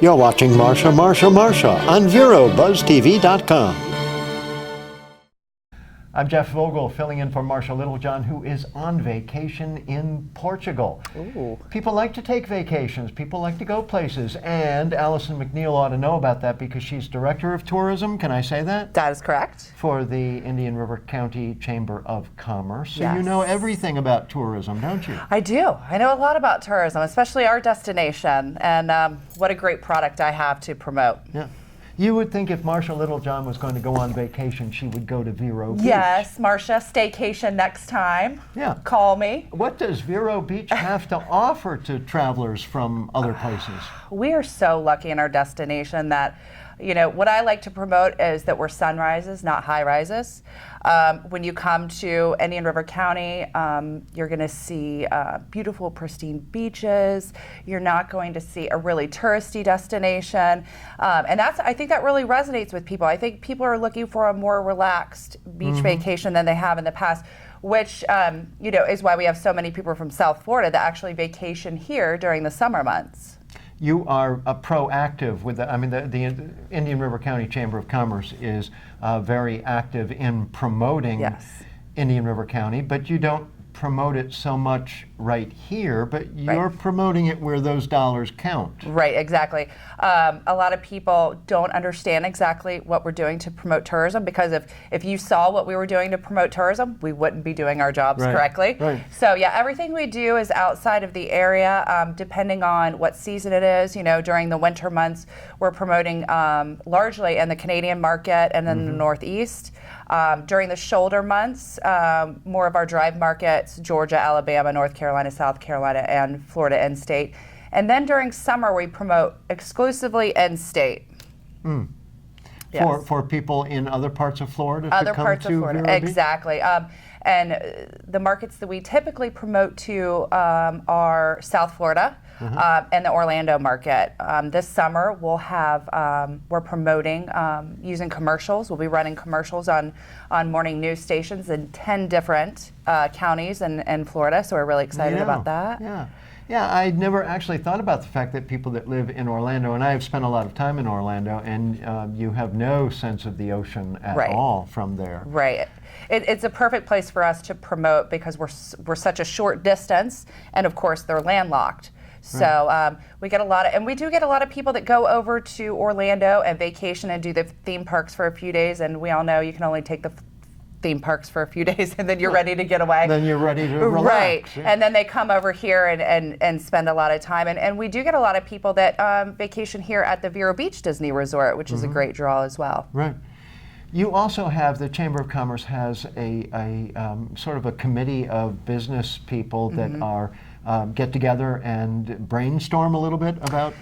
You're watching Marsha on VeroBuzzTV.com. I'm Jeff Vogel, filling in for Marsha Littlejohn, who is on vacation in Portugal. Ooh. People like to take vacations. People like to go places. And Allison Mcneal ought to know about that because she's Director of Tourism. Can I say that? That is correct. For the Indian River County Chamber of Commerce. So Yes. You know everything about tourism, don't you? I do. I know a lot about tourism, especially our destination, and what a great product I have to promote. Yeah. You would think if Marsha Littlejohn was going to go on vacation, she would go to Vero Beach. Yes, Marsha, staycation next time. Yeah. Call me. What does Vero Beach have to offer to travelers from other places? We are so lucky in our destination that, you know, what I like to promote is that we're sunrises, not high rises. When you come to Indian River County, you're going to see beautiful, pristine beaches. You're not going to see a really touristy destination. And I think that really resonates with people. I think people are looking for a more relaxed beach vacation than they have in the past, which you know, is why we have so many people from South Florida that actually vacation here during the summer months. You are proactive with the, I mean, the Indian River County Chamber of Commerce is very active in promoting Indian River County, but you don't promote it so much right here, but you're promoting it where those dollars count. Right, exactly. A lot of people don't understand exactly what we're doing to promote tourism, because if you saw what we were doing to promote tourism, we wouldn't be doing our jobs correctly. Right. So yeah, everything we do is outside of the area, depending on what season it is. You know, during the winter months, we're promoting largely in the Canadian market and in the Northeast. During the shoulder months, more of our drive markets, Georgia, Alabama, North Carolina, South Carolina, and Florida in-state. And then during summer, we promote exclusively in-state. Yes. For people in other parts of Florida Other to come parts to of Florida, Vero Beach? exactly. And the markets that we typically promote to are South Florida and the Orlando market. This summer, we're promoting using commercials. We'll be running commercials on morning news stations in 10 different counties in Florida, so we're really excited about that. Yeah, I never actually thought about the fact that people that live in Orlando, and I have spent a lot of time in Orlando, and you have no sense of the ocean at all from there. Right. It's a perfect place for us to promote because we're such a short distance, and of course they're landlocked. So we do get a lot of people that go over to Orlando and vacation and do the theme parks for a few days, and we all know you can only take the theme parks for a few days and then you're ready to get away. Then you're ready to relax. Right. Yeah. And then they come over here and spend a lot of time. And we do get a lot of people that vacation here at the Vero Beach Disney Resort, which is a great draw as well. Right. You also have, the Chamber of Commerce has a sort of a committee of business people that are get together and brainstorm a little bit about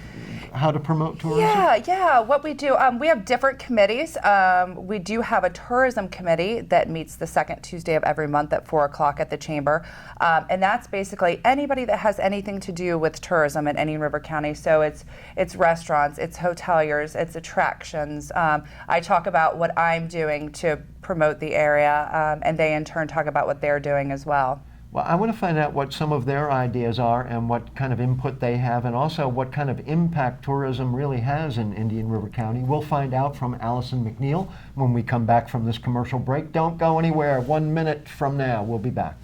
how to promote tourism? Yeah. What we do, we have different committees. We do have a tourism committee that meets the second Tuesday of every month at 4 o'clock at the Chamber. And that's basically anybody that has anything to do with tourism in Indian River County. So it's restaurants, it's hoteliers, it's attractions. I talk about what I'm doing to promote the area, and they in turn talk about what they're doing as well. Well, I want to find out what some of their ideas are and what kind of input they have, and also what kind of impact tourism really has in Indian River County. We'll find out from Allison Mcneal when we come back from this commercial break. Don't go anywhere. 1 minute from now, we'll be back.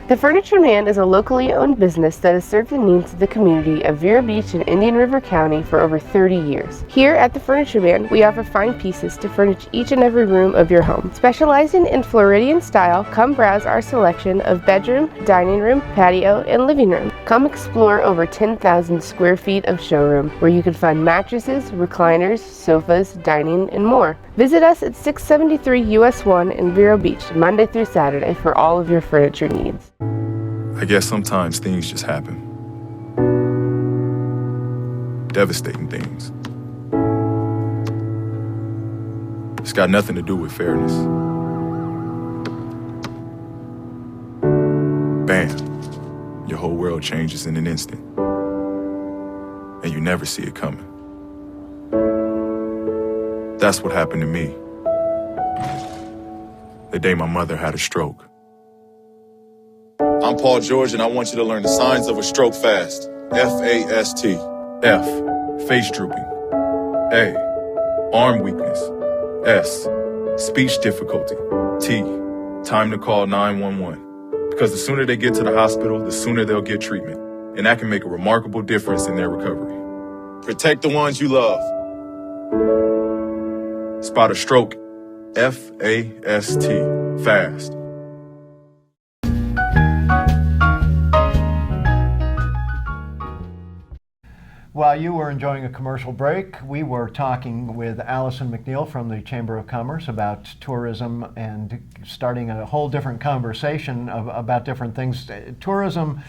The Furniture Man is a locally owned business that has served the needs of the community of Vero Beach and Indian River County for over 30 years. Here at the Furniture Man, we offer fine pieces to furnish each and every room of your home. Specializing in Floridian style, come browse our selection of bedroom, dining room, patio, and living room. Come explore over 10,000 square feet of showroom, where you can find mattresses, recliners, sofas, dining, and more. Visit us at 673 US 1 in Vero Beach, Monday through Saturday, for all of your furniture needs. I guess sometimes things just happen. Devastating things. It's got nothing to do with fairness. Bam, your whole world changes in an instant. And you never see it coming. That's what happened to me the day my mother had a stroke. I'm Paul George, and I want you to learn the signs of a stroke fast. F-A-S-T. F, face drooping. A, arm weakness. S, speech difficulty. T, time to call 911. Because the sooner they get to the hospital, the sooner they'll get treatment. And that can make a remarkable difference in their recovery. Protect the ones you love. Spot a stroke. F-A-S-T. Fast. While you were enjoying a commercial break, we were talking with Allison Mcneal from the Chamber of Commerce about tourism and starting a whole different conversation about different things. Tourism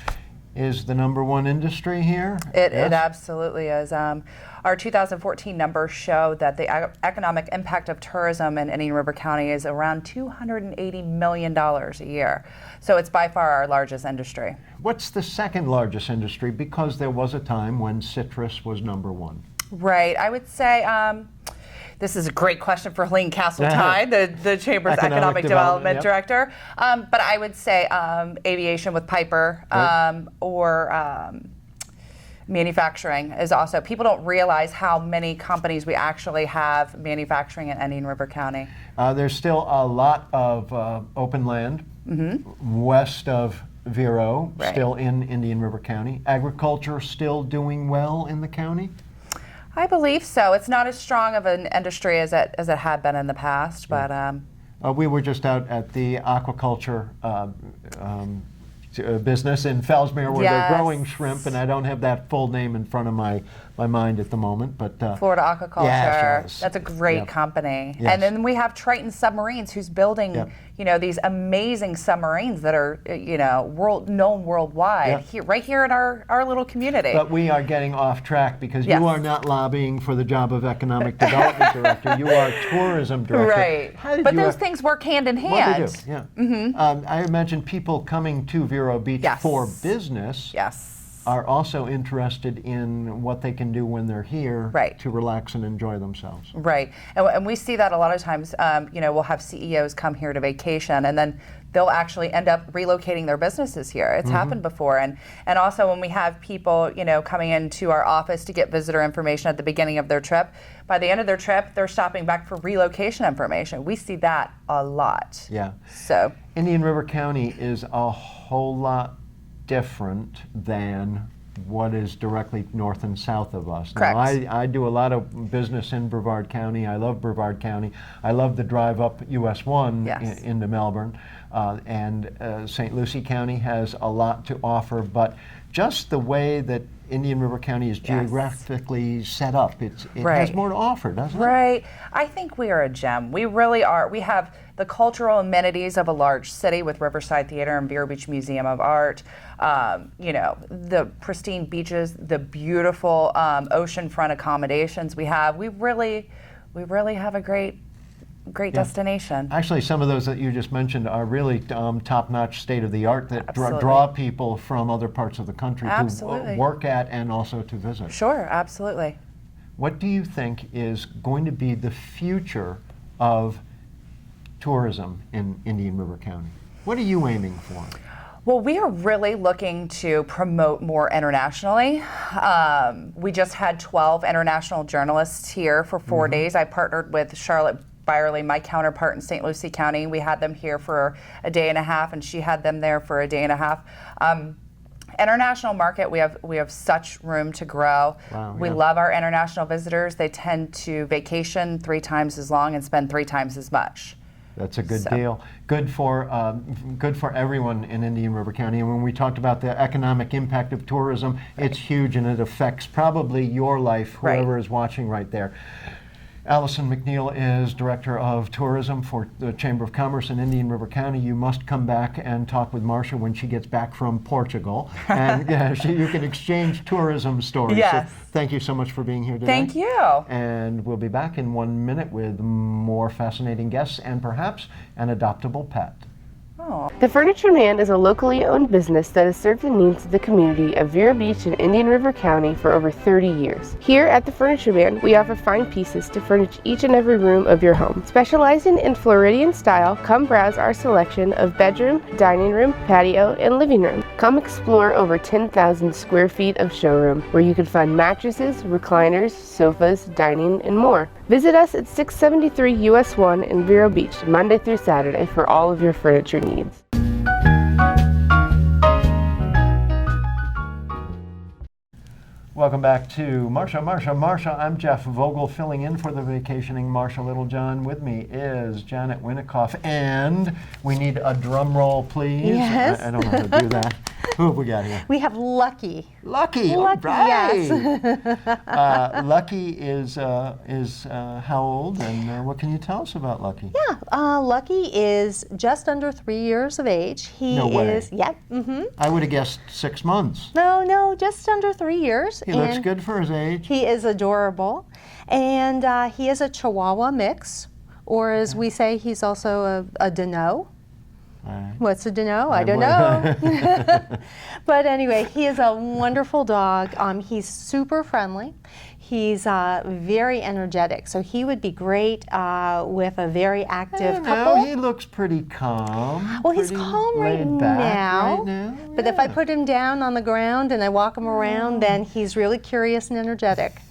is the #1 industry here? It absolutely is. Our 2014 numbers show that the economic impact of tourism in Indian River County is around $280 million a year. So it's by far our largest industry. What's the second largest industry? Because there was a time when citrus was #1. Right. I would say this is a great question for Helene Castletine, the Chamber's Economic Development Director. But I would say aviation with Piper or manufacturing is also. People don't realize how many companies we actually have manufacturing in Indian River County. There's still a lot of open land west of Vero, still in Indian River County. Agriculture still doing well in the county? I believe so. It's not as strong of an industry as it had been in the past, but we were just out at the aquaculture business in Fellsmere where they're growing shrimp, and I don't have that full name in front of my mind at the moment, but Florida Aquaculture. Yes. That's a great company. Yes. And then we have Triton Submarines, who's building these amazing submarines that are known worldwide right here in our little community. But we are getting off track because you are not lobbying for the job of Economic Development Director. You are Tourism Director. Right. But those things work hand in hand. Well, they do, yeah. I imagine people coming to Vero Beach for business are also interested in what they can do when they're here to relax and enjoy themselves. Right. And we see that a lot of times. We'll have CEOs come here to vacation, and then they'll actually end up relocating their businesses here. It's happened before. And also when we have people, coming into our office to get visitor information at the beginning of their trip, by the end of their trip, they're stopping back for relocation information. We see that a lot. Yeah. So Indian River County is a whole lot different than what is directly north and south of us. Correct. Now, I do a lot of business in Brevard County. I love Brevard County. I love the drive up US 1 into Melbourne. And St. Lucie County has a lot to offer, but just the way that Indian River County is geographically set up, it has more to offer, doesn't it? Right. I think we are a gem. We really are. We have the cultural amenities of a large city with Riverside Theater and Vero Beach Museum of Art, the pristine beaches, the beautiful oceanfront accommodations we have. We really have a great destination. Actually, some of those that you just mentioned are really top-notch, state-of-the-art that draw people from other parts of the country to work at and also to visit. Sure, absolutely. What do you think is going to be the future of tourism in Indian River County? What are you aiming for? Well, we are really looking to promote more internationally. We just had 12 international journalists here for 4 days. I partnered with Charlotte Byerly, my counterpart in St. Lucie County. We had them here for a day and a half, and she had them there for a day and a half. International market, we have such room to grow. Wow, we love our international visitors. They tend to vacation 3 times as long and spend 3 times as much. That's a good deal. Good for everyone in Indian River County. And when we talked about the economic impact of tourism, it's huge, and it affects probably your life, whoever is watching right there. Allison Mcneal is Director of Tourism for the Chamber of Commerce in Indian River County. You must come back and talk with Marcia when she gets back from Portugal. And you can exchange tourism stories. Yes. So thank you so much for being here today. Thank you. And we'll be back in 1 minute with more fascinating guests and perhaps an adoptable pet. The Furniture Man is a locally owned business that has served the needs of the community of Vero Beach and Indian River County for over 30 years. Here at the Furniture Man, we offer fine pieces to furnish each and every room of your home. Specializing in Floridian style, come browse our selection of bedroom, dining room, patio, and living room. Come explore over 10,000 square feet of showroom where you can find mattresses, recliners, sofas, dining, and more. Visit us at 673 US 1 in Vero Beach, Monday through Saturday for all of your furniture needs. Welcome back to Marsha. I'm Jeff Vogel, filling in for the vacationing Marsha Littlejohn. With me is Janet Winikoff, and we need a drum roll, please. Yes. I don't know how to do that. Who have we got here? We have Lucky. Lucky, all Lucky, right. yes. Lucky is how old, and what can you tell us about Lucky? Yeah, Lucky is just under 3 years of age. He No way. is, yeah. I would have guessed 6 months. No, just under 3 years. He looks good for his age. He is adorable. And he is a Chihuahua mix, or as we say, he's also a Dano. What's a Dano? I don't know. But anyway, he is a wonderful dog. He's super friendly. He's very energetic, so he would be great with a very active couple. He looks pretty calm. Well, he's pretty calm right laid back now. right now. But if I put him down on the ground and I walk him around, then he's really curious and energetic.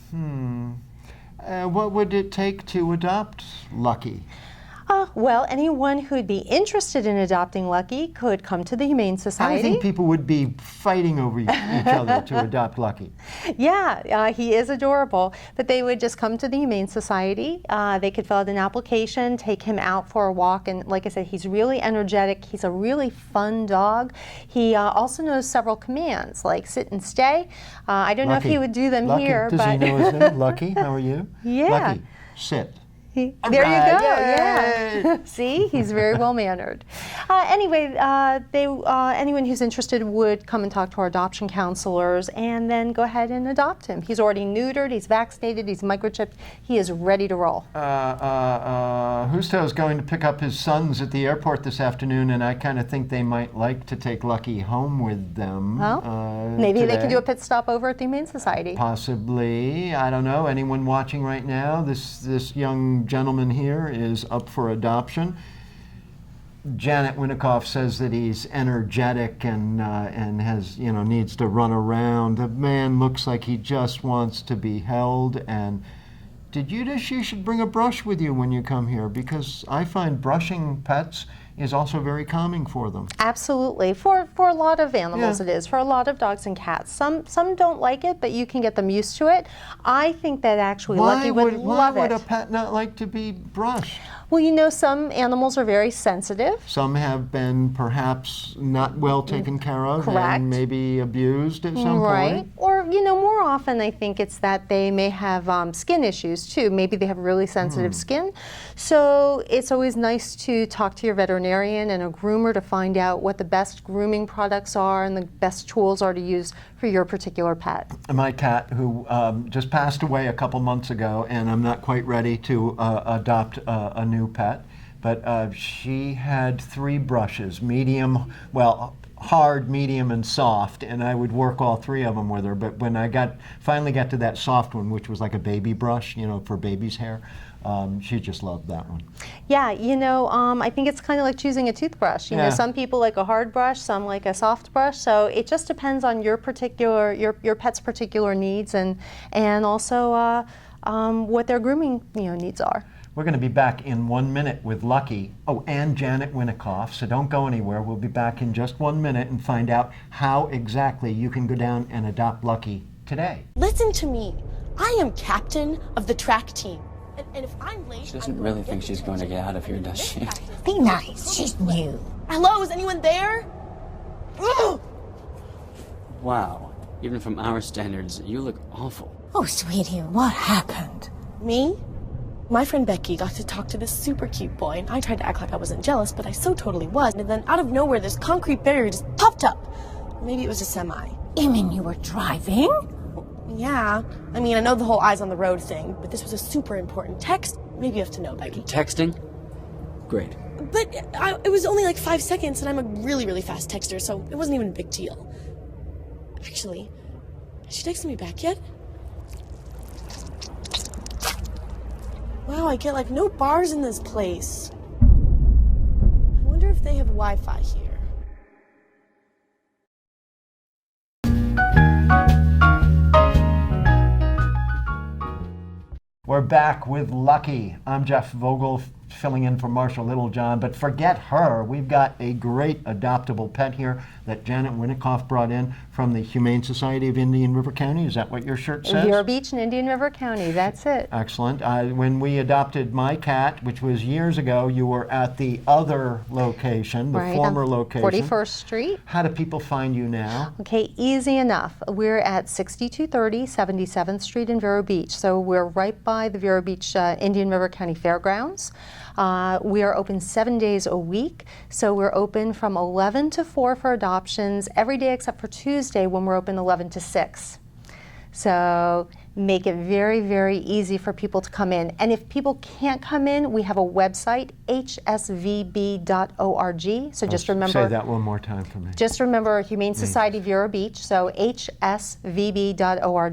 What would it take to adopt Lucky? Well, anyone who would be interested in adopting Lucky could come to the Humane I Society. think people would be fighting over each other to adopt Lucky. Yeah, he is adorable, but they would just come to the Humane Society. They could fill out an application, take him out for a walk, and like I said, he's really energetic. He's a really fun dog. He also knows several commands, like sit and stay. I don't know if he would do them Lucky. here, Does but he know his name? Lucky, how are you? Yeah. Lucky, sit. There you right, go. yay. Yeah. See, he's very well mannered. Anyway, anyone who's interested would come and talk to our adoption counselors, and then go ahead and adopt him. He's already neutered. He's vaccinated. He's microchipped. He is ready to roll. Husto is going to pick up his sons at the airport this afternoon, and I kind of think they might like to take Lucky home with them. Well, maybe today. they can do a pit stop over at the Humane Society. Possibly. I don't know. Anyone watching right now? This young gentleman here is up for adoption. Janet Winikoff says that he's energetic and has, needs to run around. The man looks like he just wants to be held. And you should bring a brush with you when you come here, because I find brushing pets is also very calming for them. Absolutely. For a lot of animals it is. For a lot of dogs and cats. Some don't like it, but you can get them used to it. I think that actually Lucky would love it. Why would a pet not like to be brushed? Well, some animals are very sensitive. Some have been perhaps not well taken care of. Correct. And maybe abused at some point. Or, more often I think it's that they may have skin issues too. Maybe they have really sensitive skin. So it's always nice to talk to your veterinarian and a groomer to find out what the best grooming products are and the best tools are to use for your particular pet. My cat, who just passed away a couple months ago, and I'm not quite ready to adopt a new pet, but she had 3 brushes, hard, medium, and soft, and I would work all 3 of them with her. But when I finally got to that soft one, which was like a baby brush, for baby's hair, she just loved that one. Yeah, I think it's kind of like choosing a toothbrush. Some people like a hard brush, some like a soft brush. So it just depends on your pet's particular needs and also what their grooming needs are. We're going to be back in 1 minute with Lucky. Oh, and Janet Winikoff, so don't go anywhere. We'll be back in just 1 minute and find out how exactly you can go down and adopt Lucky today. Listen to me. I am captain of the track team. And if I'm late, She doesn't really think she's going to get out of here, does she? Be nice. She's new. Hello, is anyone there? Ugh! Wow. Even from our standards, you look awful. Oh, sweetie, what happened? Me? My friend Becky got to talk to this super cute boy, and I tried to act like I wasn't jealous, but I so totally was. And then out of nowhere, this concrete barrier just popped up. Maybe it was a semi. You mean you were driving? Yeah. I know the whole eyes on the road thing, but this was a super important text. Maybe you have to know, Becky. Texting? Great. But it was only like 5 seconds, and I'm a really, really fast texter, so it wasn't even a big deal. Actually, has she texted me back yet? Wow, I get like no bars in this place. I wonder if they have Wi-Fi here. We're back with Lucky. I'm Jeff Vogel, filling in for Marshall Littlejohn, but forget her. We've got a great adoptable pet here that Janet Winikoff brought in from the Humane Society of Indian River County. Is that what your shirt says? Vero Beach in Indian River County, that's it. Excellent. When we adopted my cat, which was years ago, you were at the other location, the former location. 41st Street. How do people find you now? Okay, easy enough. We're at 6230 77th Street in Vero Beach. So we're right by the Vero Beach Indian River County Fairgrounds. We are open 7 days a week. So we're open from 11 to 4 for adoptions every day except for Tuesday when we're open 11 to 6. So make it very, very easy for people to come in. And if people can't come in, we have a website, hsvb.org. So just remember. Say that one more time for me. Just remember Humane Society Vero Beach, so hsvb.org,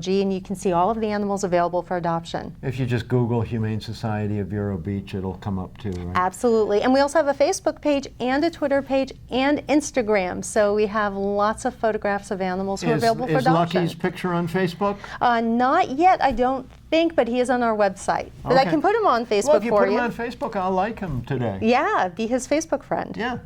and you can see all of the animals available for adoption. If you just Google Humane Society of Vero Beach, it'll come up too, right? Absolutely. And we also have a Facebook page and a Twitter page and Instagram. So we have lots of photographs of animals who are available for adoption. Is Lucky's picture on Facebook? Not yet, I don't think, but he is on our website. But I can put him on Facebook well, if you for put him on Facebook, I'll like him today. Yeah, be his Facebook friend. Yeah.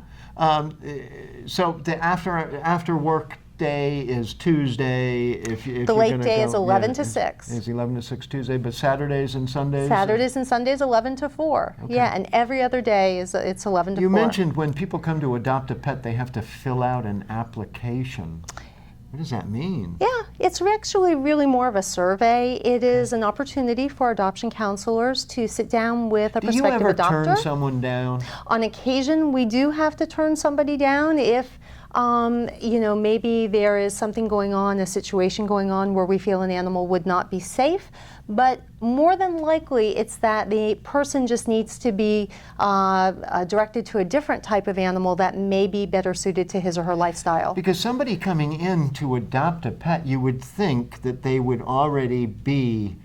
So the after work day is Tuesday. If the you're late gonna day go, is 11 to 6. It's 11 to 6 Tuesday, but Saturdays and Sundays? Saturdays and Sundays 11 to 4. Okay. Yeah, and every other day it's 11 to 4. You mentioned when people come to adopt a pet, they have to fill out an application. What does that mean? Yeah, it's actually really more of a survey. It is an opportunity for adoption counselors to sit down with a prospective adopter. Do you ever turn someone down? On occasion, we do have to turn somebody down if maybe there is something going on, a situation going on where we feel an animal would not be safe. But more than likely, it's that the person just needs to be directed to a different type of animal that may be better suited to his or her lifestyle. Because somebody coming in to adopt a pet, you would think that they would already be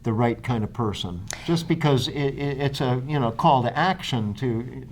the right kind of person, just because it's a call to action to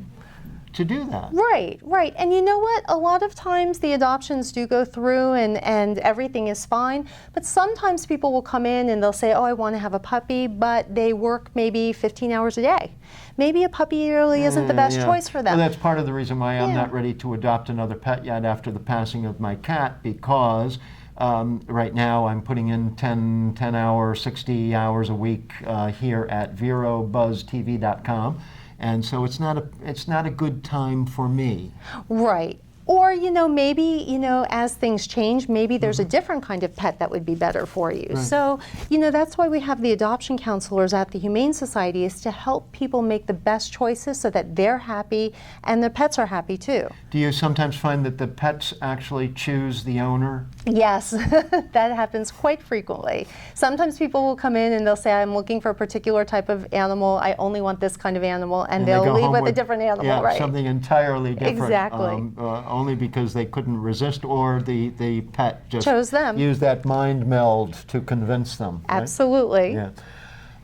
do that. Right. And you know what? A lot of times the adoptions do go through and everything is fine, but sometimes people will come in and they'll say, oh, I want to have a puppy, but they work maybe 15 hours a day. Maybe a puppy really isn't the best choice for them. Well, that's part of the reason why I'm not ready to adopt another pet yet after the passing of my cat, because right now I'm putting in 10 hours, 60 hours a week here at VeroBuzzTV.com. And so it's not a good time for me. Right. Or, maybe, as things change, maybe there's a different kind of pet that would be better for you. Right. So, that's why we have the adoption counselors at the Humane Society, is to help people make the best choices so that they're happy and their pets are happy too. Do you sometimes find that the pets actually choose the owner? Yes, that happens quite frequently. Sometimes people will come in and they'll say, I'm looking for a particular type of animal, I only want this kind of animal, and they'll leave with a different animal, right? Something entirely different. Exactly. Only because they couldn't resist, or the pet just chose them. Used that mind meld to convince them. Right? Absolutely. Yeah.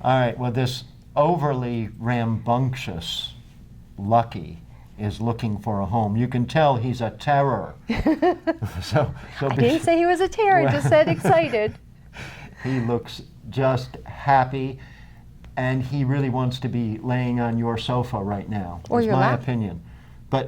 All right. Well, this overly rambunctious Lucky is looking for a home. You can tell he's a terror. so I didn't say he was a terror. I just said excited. He looks just happy, and he really wants to be laying on your sofa right now. Or your my lap. Opinion.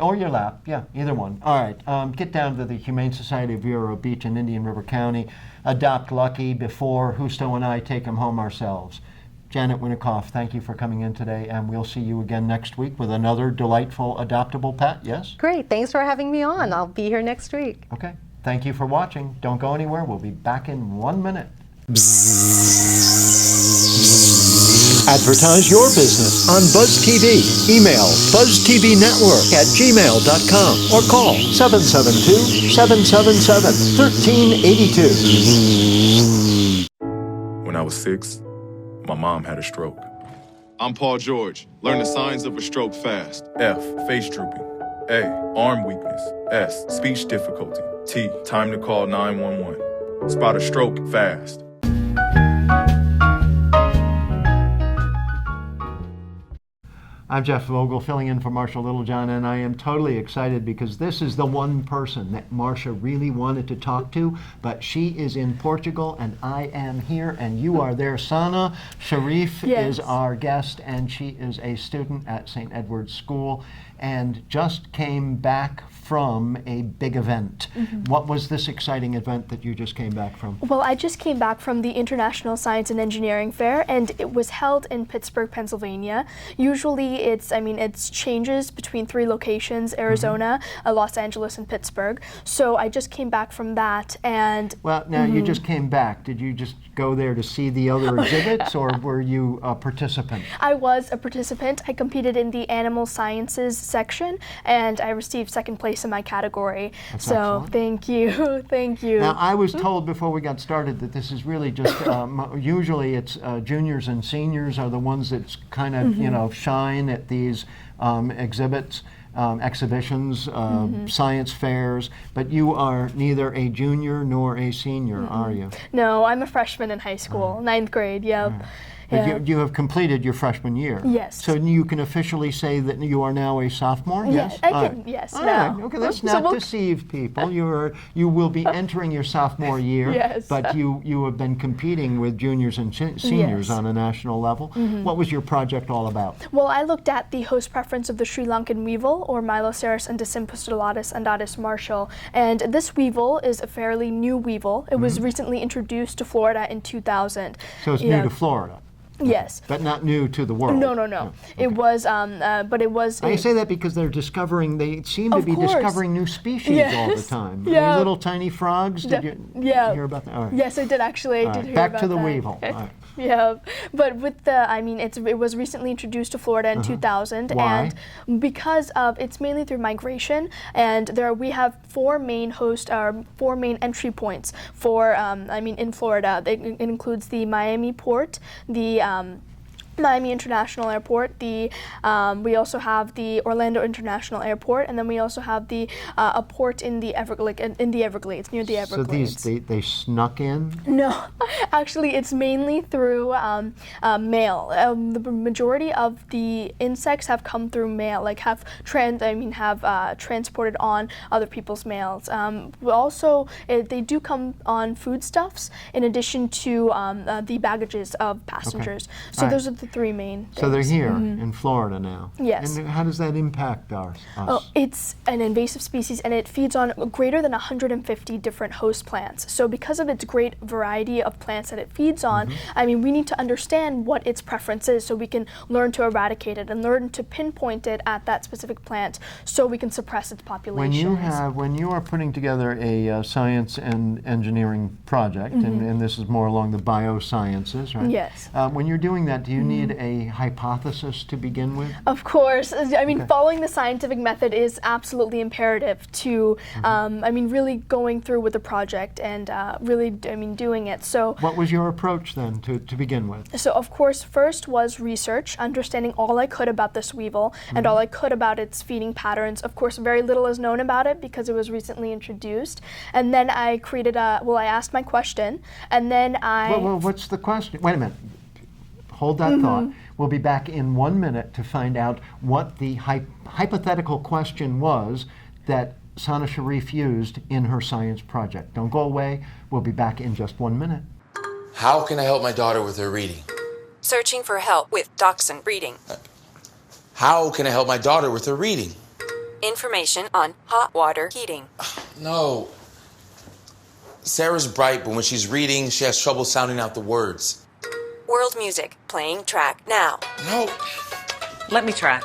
Or your lap, yeah, either one. All right, get down to the Humane Society of Vero Beach in Indian River County. Adopt Lucky before Justo and I take him home ourselves. Janet Winikoff, thank you for coming in today, and we'll see you again next week with another delightful adoptable pet, yes? Great, thanks for having me on. I'll be here next week. Okay, thank you for watching. Don't go anywhere. We'll be back in 1 minute. Advertise your business on Buzz TV. Email buzztvnetwork@gmail.com or call 772-777-1382. When I was 6, my mom had a stroke. I'm Paul George. Learn the signs of a stroke fast. F, face drooping. A, arm weakness. S, speech difficulty. T, time to call 911. Spot a stroke fast. I'm Jeff Vogel, filling in for Marsha Littlejohn, and I am totally excited because this is the one person that Marsha really wanted to talk to, but she is in Portugal and I am here and you are there. Sana Shareef is our guest, and she is a student at St. Edward's School and just came back from a big event. What was this exciting event that you just came back from? Well, I just came back from the International Science and Engineering Fair, and it was held in Pittsburgh, Pennsylvania. Usually it's changes between 3 locations, Arizona, Los Angeles, and Pittsburgh. So I just came back from that, and... Well, now you just came back. Did you just go there to see the other exhibits, or were you a participant? I was a participant. I competed in the Animal Sciences section, and I received 2nd place in my category. That's so excellent. thank you. Thank you. Now, I was told before we got started that this is really just, usually it's juniors and seniors are the ones that kind of, shine at these exhibits, exhibitions, science fairs, but you are neither a junior nor a senior, are you? No, I'm a freshman in high school, 9th grade, yep. But you have completed your freshman year. Yes. So you can officially say that you are now a sophomore? Yes, I can, yes. All now. right. Okay, let's not deceive people. You will be entering your sophomore year, but you have been competing with juniors and seniors on a national level. What was your project all about? Well, I looked at the host preference of the Sri Lankan weevil, or Miloceras endosimpostulatus undatus marshall, and this weevil is a fairly new weevil. It was recently introduced to Florida in 2000. So it's new to Florida? Yes. But not new to the world? No. Okay. It was, but it was... I say that because they seem to be discovering new species all the time. These little tiny frogs, did you hear about that? All right. Yes, I did actually. I did hear back about to the that. weevil. All right. Yeah, but with it was recently introduced to Florida in 2000. Why? And because of, it's mainly through migration, and we have 4 main entry points for, in Florida. It includes the Miami port, the Miami International Airport, we also have the Orlando International Airport, and then we also have a port in the Everglades, near the Everglades. So they snuck in? No, actually it's mainly through mail. The majority of the insects have come through mail, like have transported on other people's mails. Also, they do come on foodstuffs in addition to the baggages of passengers. Okay. So those are the 3 main things. So they're here in Florida now. Yes. And how does that impact us? Oh, it's an invasive species, and it feeds on greater than 150 different host plants. So because of its great variety of plants that it feeds on, we need to understand what its preference is so we can learn to eradicate it and learn to pinpoint it at that specific plant so we can suppress its population. When you are putting together a science and engineering project, and this is more along the biosciences, right? Yes. When you're doing that, do you need a hypothesis to begin with? Of course. Following the scientific method is absolutely imperative to, really going through with the project and really, doing it. So, what was your approach then to begin with? So, of course, first was research, understanding all I could about this weevil and all I could about its feeding patterns. Of course, very little is known about it because it was recently introduced. And then I created I asked my question, and then Well, what's the question? Wait a minute. Hold that thought. We'll be back in 1 minute to find out what the hypothetical question was that Sana Shareef used in her science project. Don't go away. We'll be back in just 1 minute. How can I help my daughter with her reading? Searching for help with Dachshund Reading. How can I help my daughter with her reading? Information on hot water heating. No. Sarah's bright, but when she's reading, she has trouble sounding out the words. World music, playing track now. No. Let me try.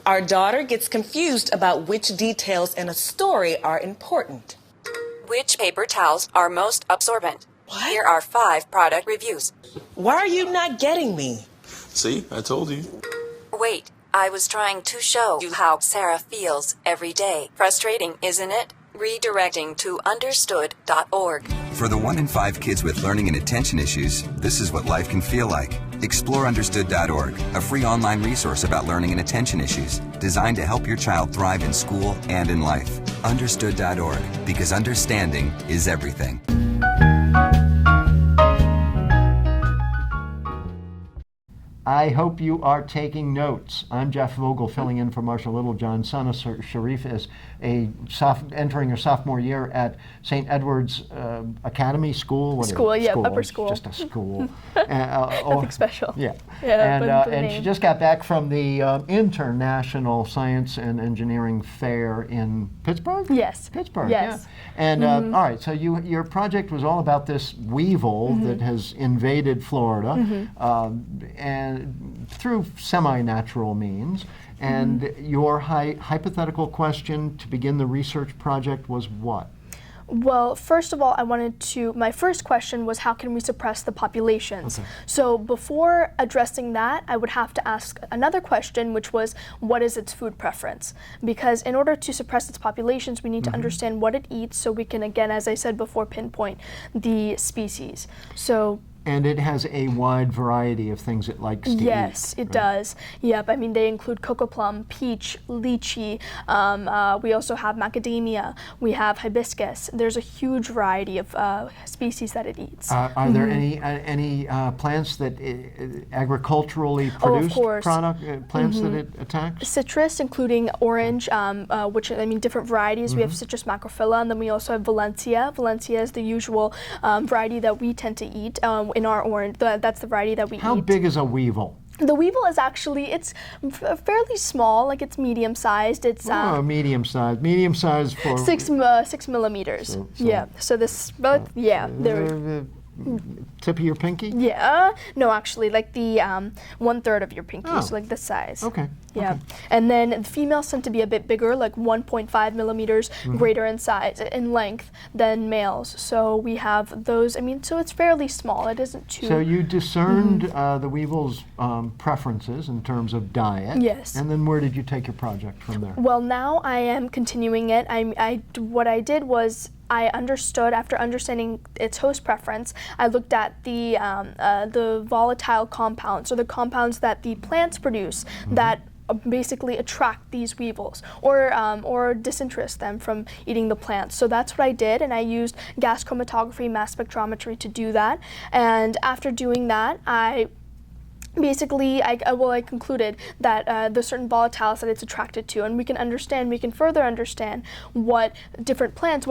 Our daughter gets confused about which details in a story are important. Which paper towels are most absorbent? What? Here are 5 product reviews. Why are you not getting me? See, I told you. Wait, I was trying to show you how Sarah feels every day. Frustrating, isn't it? Redirecting to understood.org. For the 1 in 5 kids with learning and attention issues, this is what life can feel like. Explore understood.org, a free online resource about learning and attention issues, designed to help your child thrive in school and in life. Understood.org, because understanding is everything. I hope you are taking notes. I'm Jeff Vogel, filling in for Marsha Littlejohn. Sana Shareef is entering her sophomore year at St. Edward's Academy School. What School, is it? yeah, School. upper It's school. just a school. Nothing special. Yeah. Yeah, And she just got back from the International Science and Engineering Fair in Pittsburgh? Yes. Pittsburgh, yes. yeah. And all right, so your project was all about this weevil that has invaded Florida and through semi-natural means. And your hypothetical question to begin the research project was what? Well, first of all, my first question was how can we suppress the populations? Okay. So before addressing that, I would have to ask another question, which was what is its food preference? Because in order to suppress its populations, we need to understand what it eats so we can, again, as I said before, pinpoint the species. And it has a wide variety of things it likes to eat. Yes, it does. Yep, I mean, they include cocoa plum, peach, lychee. We also have macadamia. We have hibiscus. There's a huge variety of species that it eats. Are there any plants that agriculturally produced plants that it attacks? Citrus, including orange, which, I mean, different varieties. We have Citrus macrophylla, and then we also have Valencia. Valencia is the usual variety that we tend to eat. In our orange, that's the variety that we eat. How big is a weevil? The weevil is actually, it's fairly small, like it's medium-sized. It's medium-sized. Medium-sized for 6 millimeters. Yeah. So this, they're tip of your pinky? Yeah. No, actually, like the 1/3 of your pinky, so like this size. Okay. Yeah. Okay. And then the females tend to be a bit bigger, like 1.5 millimeters greater in size, in length than males. So we have those. I mean, so it's fairly small. It isn't too. So you discerned the weevil's preferences in terms of diet. Yes. And then where did you take your project from there? Well, now I am continuing it. What I did was I understood, after understanding its host preference, I looked at the volatile compounds, or the compounds that the plants produce that basically attract these weevils or disinterest them from eating the plants. So that's what I did, and I used gas chromatography, mass spectrometry to do that. And after doing that, I concluded that the certain volatiles that it's attracted to, and we can further understand what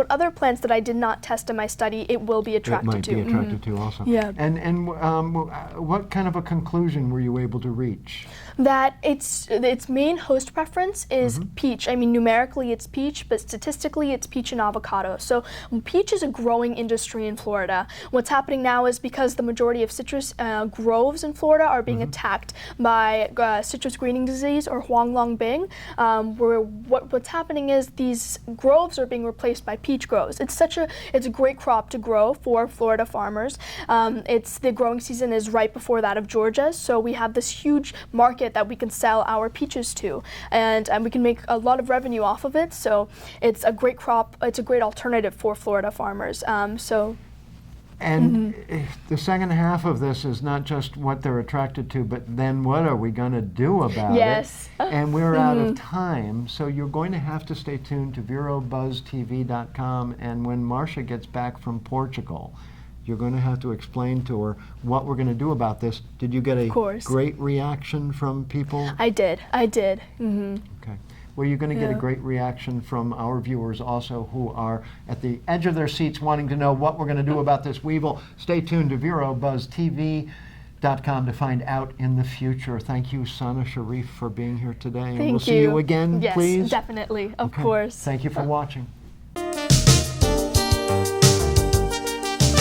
other plants that I did not test in my study, it will be attracted to. It might be attracted to also. Yeah. And what kind of a conclusion were you able to reach? That its main host preference is peach. I mean, numerically it's peach, but statistically it's peach and avocado. So peach is a growing industry in Florida. What's happening now is because the majority of citrus groves in Florida are being attacked by citrus greening disease, or huanglongbing, where what's happening is these groves are being replaced by peach groves. It's a great crop to grow for Florida farmers. The growing season is right before that of Georgia, so we have this huge market that we can sell our peaches to, and we can make a lot of revenue off of it. So it's a great crop. It's a great alternative for Florida farmers. And the second half of this is not just what they're attracted to, but then what are we going to do about it? And we're out of time, so you're going to have to stay tuned to VeroBuzzTV.com, and when Marsha gets back from Portugal, you're going to have to explain to her what we're going to do about this. Did you get a great reaction from people? I did. Okay. Well, you're going to get a great reaction from our viewers also, who are at the edge of their seats wanting to know what we're going to do about this weevil. Stay tuned to VeroBuzzTV.com to find out in the future. Thank you, Sana Shareef, for being here today. And we'll see you again, please. Yes, definitely. Of course. Thank you for watching.